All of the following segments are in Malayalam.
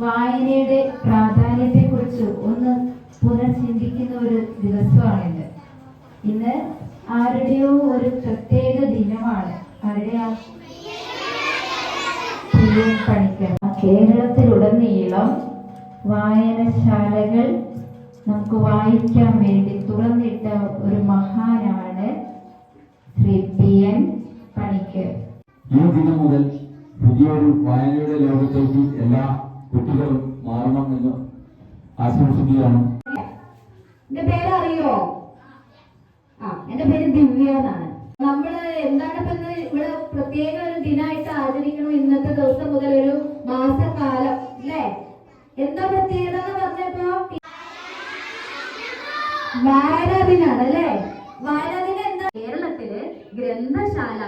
വായനയുടെ പ്രാധാന്യത്തെക്കുറിച്ച് ഒന്ന് പുനർചിന്തിക്കുന്ന ഒരു ദിവസമാണിത്. ഇന്ന് ആരുടെയോ ഒരു പ്രത്യേക ദിനമാണ്. ആരുടെയാ? പണിക്കർ. കേരളത്തിലുടനീളം വായനശാലകൾ നമുക്ക് വായിക്കാൻ വേണ്ടി തുറന്നിട്ട ഒരു മഹാനാണ് ശ്രീ PN പണിക്കർ. ഈ ദിനം മുതൽ പുതിയൊരു വായനയുടെ ലോകത്തേക്ക് എല്ലാ കുട്ടികളും മാറണമെന്ന് ആശംസിക്കുകയാണ്. എന്റെ പേര് അറിയോ? എന്റെ പേര് ദിവ്യ എന്നാണ്. നമ്മള് എന്താണ് ഇപ്പൊ ഇവിടെ പ്രത്യേക ഒരു ദിനമായിട്ട് ആചരിക്കണം. ഇന്നത്തെ ദിവസം മുതൽ ഒരു മാസക്കാലം അല്ലേ? എന്താ പ്രത്യേകത എന്ന് പറഞ്ഞപ്പോ വായനാദിനാണ് അല്ലേ? വായനാദിനം എന്താ? കേരളത്തില് ഗ്രന്ഥശാല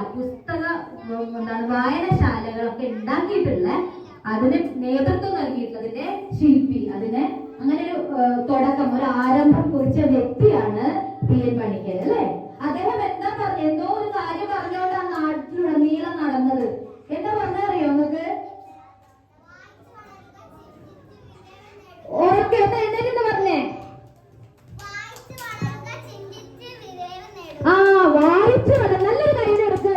വായനശാലകളൊക്കെ ഉണ്ടാക്കിയിട്ടുള്ള അതിന് നേതൃത്വം നൽകിയിട്ടുള്ളതിന്റെ ശില്പി, അതിന് അങ്ങനെ ഒരു തുടക്കം, ഒരു ആരംഭം കുറിച്ച വ്യക്തിയാണ് PN പണിക്കർ അല്ലെ? അദ്ദേഹം എന്താ പറഞ്ഞു? എന്തോ ഒരു കാര്യം പറഞ്ഞോണ്ട് ആ നാട്ടിലുടനീളം നടന്നത്. എന്താ പറഞ്ഞറിയോ നിങ്ങൾക്ക്? ഓക്കെ, എഴുന്നേറ്റ് പറഞ്ഞേ. വായിച്ചു വളരുക. നല്ലൊരു കാര്യം എടുക്കുക.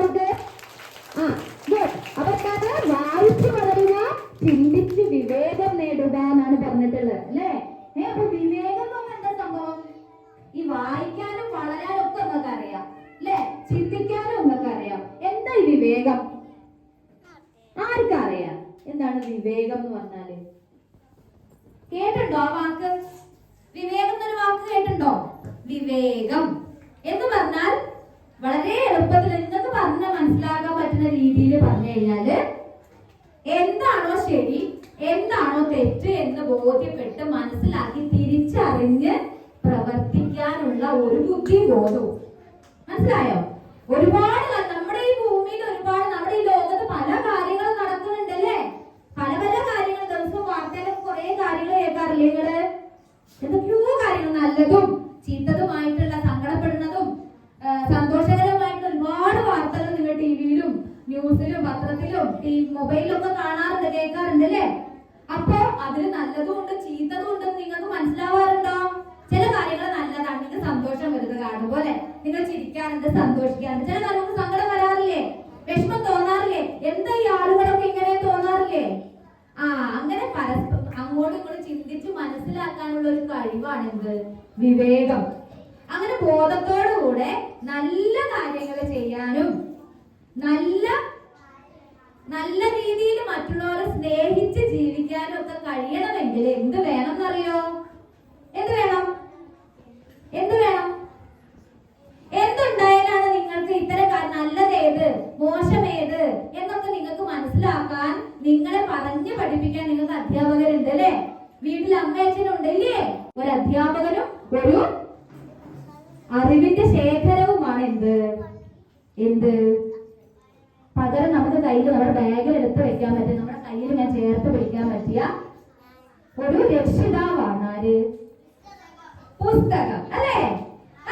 അവർക്കത് വായിച്ചു വളരുക, ചിന്തിച്ച് വിവേകം നേടുക എന്നാണ് പറഞ്ഞിട്ടുള്ളത് അല്ലേ? അപ്പൊ വിവേകം എന്ന് പറഞ്ഞാൽ എന്താ സംഭവം? ഈ വായിക്കാനും വളരാനും ഒക്കെ നിങ്ങൾക്ക് അറിയാം അല്ലെ? ചിന്തിക്കാനും നിങ്ങൾക്ക് അറിയാം. എന്താ ഈ വിവേകം? ആർക്കറിയാം എന്താണ് വിവേകം എന്ന് പറഞ്ഞാല്? കേട്ടുണ്ടോ ആ വാക്ക്? വിവേകം എന്നൊരു വാക്ക് കേട്ടുണ്ടോ? വിവേകം എന്ന് പറഞ്ഞാൽ വളരെ എളുപ്പത്തിൽ നിങ്ങൾക്ക് പറഞ്ഞ മനസ്സിലാക്കാൻ പറ്റുന്ന രീതിയിൽ പറഞ്ഞു കഴിഞ്ഞാല് എന്താണോ ശരി, എന്താണോ തെറ്റ് എന്ന് ബോധ്യപ്പെട്ട് മനസ്സിലാക്കി തിരിച്ചറിഞ്ഞ് പ്രവർത്തിക്കാനുള്ള ഒരു ബുദ്ധിബോധവും. മനസ്സിലായോ? ഒരുപാട് നമ്മുടെ ഈ ഭൂമിയിൽ നമ്മുടെ ഈ ലോകത്ത് പല കാര്യങ്ങളും നടക്കുന്നുണ്ട് അല്ലേ? പല പല കാര്യങ്ങൾ ദിവസം വാർത്തയിലൊക്കെ കുറെ കാര്യങ്ങൾ കേൾക്കാറില്ലേ നിങ്ങള്? എന്തൊക്കെയോ കാര്യങ്ങൾ, നല്ലതും ചീത്തതുമായിട്ടുള്ള, സങ്കടപ്പെടുന്നതും സന്തോഷകരമായിട്ടുള്ള ഒരുപാട് വാർത്തകൾ നിങ്ങൾ ടിവിയിലും ന്യൂസിലും പത്രത്തിലും മൊബൈലിലും ഒക്കെ കാണാറുണ്ട്, കേൾക്കാറുണ്ട് അല്ലേ? അപ്പൊ അതിൽ നല്ലതും ഉണ്ട് ചീത്തതും ഉണ്ടെന്ന് നിങ്ങൾക്ക് മനസ്സിലാവാറുണ്ടോ? ചില കാര്യങ്ങൾ നല്ലതാണ്, നിങ്ങൾക്ക് സന്തോഷം വരുന്നത് കാണുമ്പോൾ അല്ലെ? നിങ്ങൾ ചിരിക്കാറുണ്ട്, സന്തോഷിക്കാറുണ്ട്. ചില കാര്യങ്ങൾക്ക് സങ്കടം വരാറില്ലേ? വിഷമം തോന്നാറില്ലേ? എന്താ ഈ ആളുകളൊക്കെ ഇങ്ങനെ തോന്നാറില്ലേ? അങ്ങനെ പരസ്പരം അങ്ങോട്ടും ഇങ്ങോട്ടും ചിന്തിച്ച് മനസ്സിലാക്കാനുള്ള ഒരു കഴിവാണ് എന്ത്? വിവേകം. അങ്ങനെ ബോധത്തോടുകൂടെ നല്ല കാര്യങ്ങൾ ചെയ്യാനും നല്ല രീതിയിൽ മറ്റുള്ളവരെ സ്നേഹിച്ച് ജീവിക്കാനും ഒക്കെ കഴിയണമെങ്കിൽ എന്ത് വേണം എന്നറിയോ? എന്ത് വേണം? എന്തുണ്ടായാലാണ് നിങ്ങൾക്ക് ഇത്തരം നല്ലതേത് മോശമേത് എന്നൊക്കെ നിങ്ങൾക്ക് മനസ്സിലാക്കാൻ, നിങ്ങളെ പറഞ്ഞു പഠിപ്പിക്കാൻ നിങ്ങൾക്ക് അധ്യാപകരുണ്ട് അല്ലേ? വീട്ടിൽ അമ്മയച്ഛനുണ്ട് ഇല്ലേ? ഒരു അധ്യാപകരും ഒരു അറിവിന്റെ ശേഖരവുമാണ് എന്ത് പകരം നമുക്ക് കയ്യിൽ, നമ്മുടെ ബാഗിൽ എടുത്ത് വെക്കാൻ പറ്റിയ, നമ്മുടെ കയ്യിൽ ഞാൻ ചേർത്ത് പിടിക്കാൻ പറ്റിയ ഒരു രക്ഷിതാവാണ് ആര്? പുസ്തകം അല്ലേ?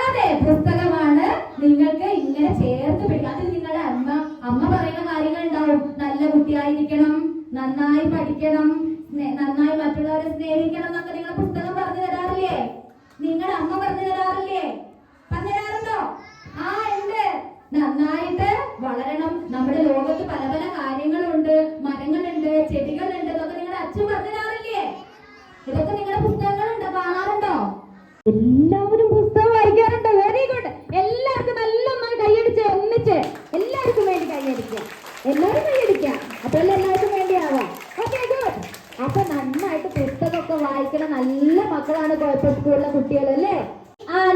അതെ, പുസ്തകമാണ് നിങ്ങൾക്ക് ഇങ്ങനെ ചേർത്ത് പിടിക്കുക. അതിൽ നിങ്ങളുടെ അമ്മ പറയുന്ന കാര്യങ്ങൾ ഉണ്ടാവും. നല്ല കുട്ടിയായിരിക്കണം, നന്നായി പഠിക്കണം, നന്നായി മറ്റുള്ളവരെ സ്നേഹിക്കണം എന്നൊക്കെ നിങ്ങൾ പുസ്തകം പറഞ്ഞു തരാറില്ലേ? നിങ്ങളുടെ അമ്മ പറഞ്ഞു തരാറില്ലേ? പറഞ്ഞു തരാറുണ്ടോ? ഉണ്ട്. നന്നായിട്ട് വളരണം. നമ്മുടെ ലോകത്ത് പല പല കാര്യങ്ങളുണ്ട്, മരങ്ങളുണ്ട്, ചെടികളുണ്ട് എന്നൊക്കെ നിങ്ങളുടെ അച്ഛൻ പറഞ്ഞു തരാറില്ലേ? ഇതൊക്കെ നിങ്ങളുടെ പുസ്തകങ്ങളുണ്ട്, കാണാറുണ്ടോ? എല്ലാവരും പുസ്തകം വായിക്കാറുണ്ടോ? Very good. എല്ലാവർക്കും നല്ലൊന്നായി കൈയടിച്ച് ഒന്നിച്ച് എല്ലാവർക്കും വേണ്ടി കൈയടിക്കാം. എല്ലാവരും കൈയടിക്കാം. അപ്പൊ എല്ലാവർക്കും വേണ്ടിയാവാം. Okay, good. അപ്പൊ നന്നായിട്ട് പുസ്തകമൊക്കെ വായിക്കണ നല്ല മക്കളാണ് കുഴപ്പം സ്കൂളിലെ കുട്ടികൾ അല്ലേ?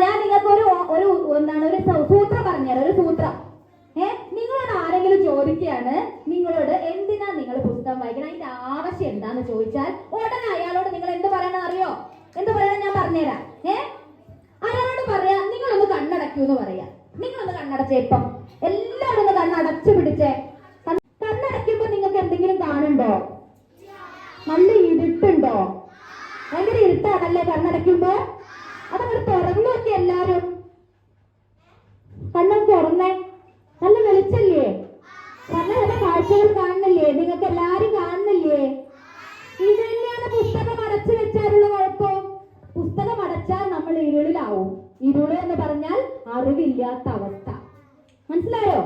ഞാൻ നിങ്ങൾക്ക് ഒരു സൂത്രം പറഞ്ഞുതരാം. ഒരു സൂത്രം. നിങ്ങളോട് ആരെങ്കിലും ചോദിക്കുകയാണ്, നിങ്ങളോട് എന്തിനാ നിങ്ങൾ പുസ്തകം വായിക്കണം, അതിന്റെ ആവശ്യം എന്താന്ന് ചോദിച്ചാൽ ഉടനെ അയാളോട് നിങ്ങൾ എന്ത് പറയണം അറിയോ? എന്ത് പറയണം? ഞാൻ പറഞ്ഞുതരാം. അയാളോട് പറയാ, നിങ്ങളൊന്ന് കണ്ണടയ്ക്കൂന്ന് പറയാ. നിങ്ങളൊന്ന് കണ്ണടച്ചേ. ഇപ്പം എല്ലാവരും ഒന്ന് കണ്ണടച്ചു പിടിച്ചേ. കണ്ണടയ്ക്കുമ്പോ നിങ്ങൾക്ക് എന്തെങ്കിലും കാണുണ്ടോ? നല്ല ഇരുട്ടുണ്ടോ? ഭയങ്കര ഇരുട്ടാണല്ലേ കണ്ണടയ്ക്കുമ്പോ? അതങ്ങനെ തുറന്നു നോക്കി എല്ലാരും. കണ്ണൊക്കെ തുറന്നേ. നല്ല വെളിച്ചല്ലേ? നല്ല നല്ല കാഴ്ചകൾ കാണുന്നില്ലേ? നിങ്ങൾക്ക് എല്ലാരും കാണുന്നില്ലേ? ഇത് തന്നെയാണ് പഠിച്ചാലുള്ള കുഴപ്പം? പുസ്തകം അടച്ചാൽ നമ്മൾ ഇരുളിലാവും. ഇരുള് എന്ന് പറഞ്ഞാൽ അറിവില്ലാത്ത അവസ്ഥ. മനസ്സിലായോ?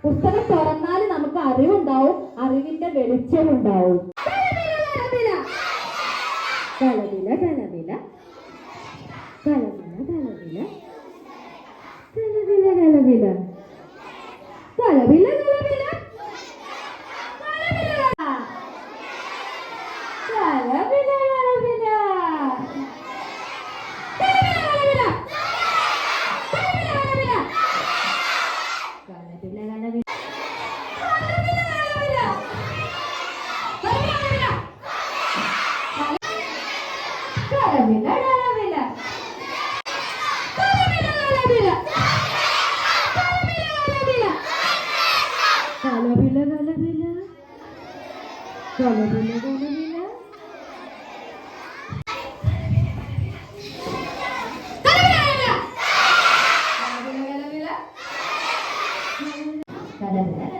പുസ്തകം തുറന്നാൽ നമുക്ക് അറിവുണ്ടാവും, അറിവിന്റെ വെളിച്ചമുണ്ടാവും. കലവില കലവില കലവില കലവില കലവില കലവില കലവില കലവില കലവില